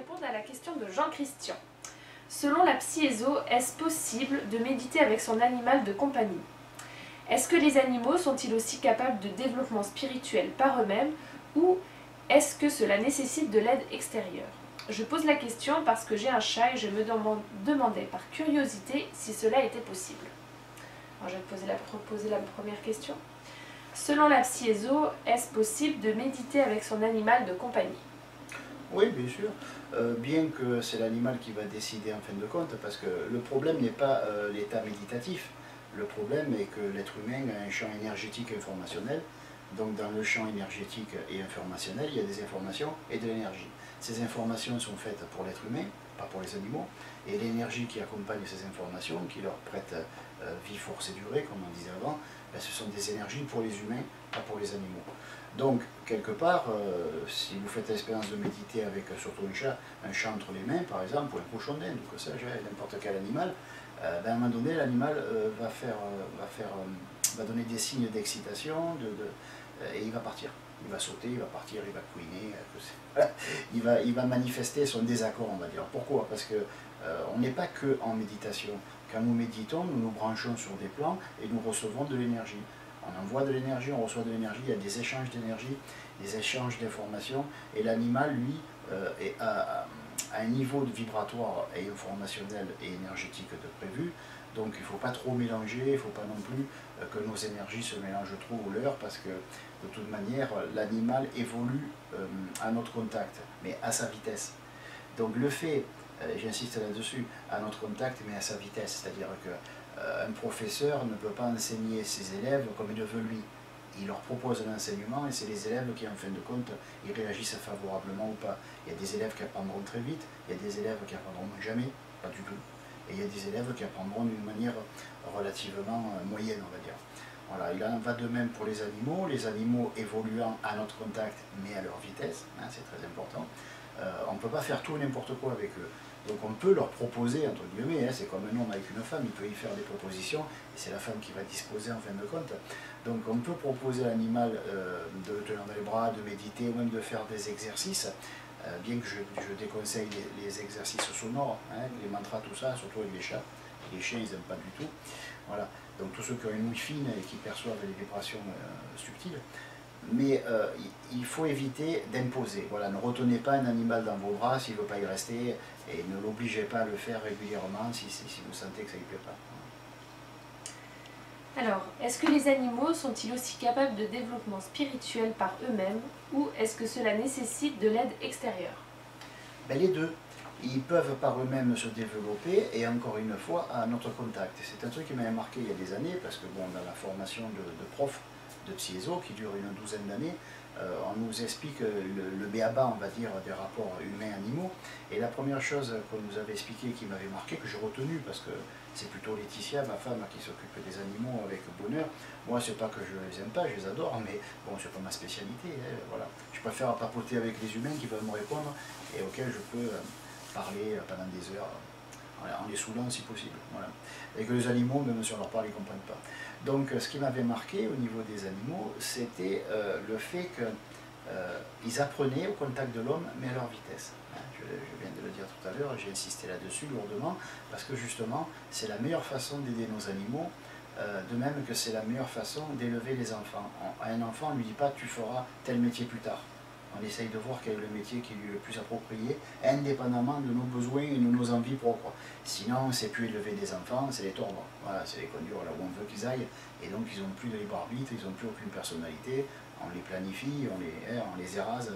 répondre à la question de Jean-Christian. Selon la Psy-Ezo, est-ce possible de méditer avec son animal de compagnie? Est-ce que les animaux sont-ils aussi capables de développement spirituel par eux-mêmes ou est-ce que cela nécessite de l'aide extérieure? Je pose la question parce que j'ai un chat et je me demandais par curiosité si cela était possible. Alors je vais poser la première question. Selon la Psy-Ezo, est-ce possible de méditer avec son animal de compagnie? Oui, bien sûr. Bien que c'est l'animal qui va décider en fin de compte, parce que le problème n'est pas l'état méditatif. Le problème est que l'être humain a un champ énergétique et informationnel. Donc dans le champ énergétique et informationnel, il y a des informations et de l'énergie. Ces informations sont faites pour l'être humain, pas pour les animaux, et l'énergie qui accompagne ces informations, qui leur prête vie, force et durée, comme on disait avant, ben, ce sont des énergies pour les humains, pas pour les animaux. Donc, quelque part, si vous faites l'expérience de méditer avec surtout un chat entre les mains, par exemple, ou un cochon d'Inde, ou que sais-je, n'importe quel animal, ben, à un moment donné, l'animal va donner des signes d'excitation, et il va partir. Il va sauter, il va partir, il va couiner, il va manifester son désaccord, on va dire. Pourquoi? Parce que on n'est pas que en méditation. Quand nous méditons, nous nous branchons sur des plans et nous recevons de l'énergie. On envoie de l'énergie, on reçoit de l'énergie, il y a des échanges d'énergie, des échanges d'informations, et l'animal, lui, a un niveau de vibratoire et informationnel et énergétique de prévu. Donc il ne faut pas trop mélanger, il ne faut pas non plus que nos énergies se mélangent trop aux leurs, parce que de toute manière, l'animal évolue à notre contact, mais à sa vitesse. Donc le fait, j'insiste là-dessus, à notre contact, mais à sa vitesse, c'est-à-dire qu'un professeur ne peut pas enseigner ses élèves comme il le veut lui. Il leur propose un enseignement et c'est les élèves qui, en fin de compte, ils réagissent favorablement ou pas. Il y a des élèves qui apprendront très vite, il y a des élèves qui apprendront jamais, pas du tout. Et il y a des élèves qui apprendront d'une manière relativement moyenne, on va dire. Voilà, il en va de même pour les animaux évoluant à notre contact, mais à leur vitesse, hein, c'est très important. On ne peut pas faire tout et n'importe quoi avec eux. Donc on peut leur proposer, entre guillemets, hein, c'est comme un homme avec une femme, il peut y faire des propositions, et c'est la femme qui va disposer en fin de compte. Donc on peut proposer à l'animal de le tenir dans les bras, de méditer, ou même de faire des exercices, bien que je déconseille les exercices sonores, hein, les mantras, tout ça, surtout avec les chats. Les chiens, ils n'aiment pas du tout. Voilà. Donc tous ceux qui ont une ouïe fine et qui perçoivent les vibrations subtiles. Mais il faut éviter d'imposer. Voilà, ne retenez pas un animal dans vos bras s'il ne veut pas y rester, et ne l'obligez pas à le faire régulièrement si vous sentez que ça ne lui plaît pas. Alors, est-ce que les animaux sont-ils aussi capables de développement spirituel par eux-mêmes ou est-ce que cela nécessite de l'aide extérieure? Ben, les deux. Ils peuvent par eux-mêmes se développer et encore une fois à notre contact. C'est un truc qui m'avait marqué il y a des années parce que bon, dans la formation de prof de Psy-Ezo qui dure une douzaine d'années, on nous explique le b.a.-ba, on va dire, des rapports humains-animaux. Et la première chose qu'on nous avait expliqué qui m'avait marqué, que j'ai retenu parce que c'est plutôt Laetitia, ma femme, qui s'occupe des animaux avec bonheur. Moi, c'est pas que je les aime pas, je les adore, mais bon, c'est pas ma spécialité. Hein, voilà. Je préfère papoter avec les humains qui peuvent me répondre et auxquels je peux parler pendant des heures, en les saoulant si possible. Voilà. Et que les animaux, même si on leur parle, ils ne comprennent pas. Donc ce qui m'avait marqué au niveau des animaux, c'était le fait qu'ils apprenaient au contact de l'homme, mais à leur vitesse. Hein, je viens de le dire tout à l'heure, j'ai insisté là-dessus lourdement, parce que justement, c'est la meilleure façon d'aider nos animaux, de même que c'est la meilleure façon d'élever les enfants. À un enfant, on ne lui dit pas « tu feras tel métier plus tard ». On essaye de voir quel est le métier qui lui est le plus approprié, indépendamment de nos besoins et de nos envies propres. Sinon, c'est plus élever des enfants, c'est les tordre. Voilà, c'est les conduire là où on veut qu'ils aillent. Et donc, ils n'ont plus de libre arbitre, ils n'ont plus aucune personnalité. On les planifie, on les érase.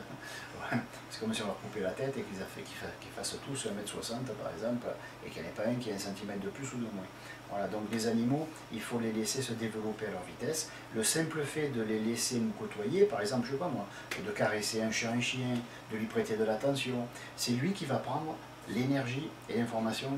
C'est comme si on leur coupait la tête et qu'ils fassent tous 1m60 par exemple, et qu'il n'y en ait pas un qui ait 1 cm de plus ou de moins. Voilà, donc les animaux, il faut les laisser se développer à leur vitesse. Le simple fait de les laisser nous côtoyer, par exemple, je sais pas moi, de caresser un chien, de lui prêter de l'attention, c'est lui qui va prendre l'énergie et l'information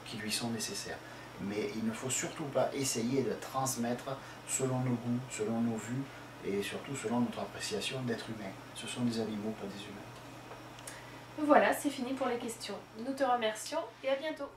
qui lui sont nécessaires. Mais il ne faut surtout pas essayer de transmettre selon nos goûts, selon nos vues, et surtout selon notre appréciation d'être humain. Ce sont des animaux, pas des humains. Voilà, c'est fini pour les questions. Nous te remercions et à bientôt.